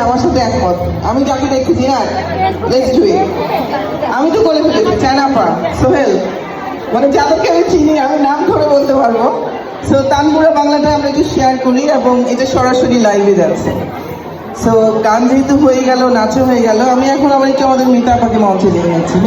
আমার সাথে একমত। আমি যাকে দেখেছি না লেটস ডু ইট। আমি তো বলে ফেলেছি চায়নাপা সোহেল, মানে যাদেরকে আমি চিনি আমি নাম ধরে বলতে পারবো। সো তানপুরা বাংলাটা আমরা একটু শেয়ার করি এবং এটা সরাসরি লাইভে যাচ্ছে। সো গান যেহেতু হয়ে গেল, নাচও হয়ে গেল, আমি এখন আবার একটু আমাদের মিতা আপাকে মঞ্চে নিয়ে যাচ্ছি।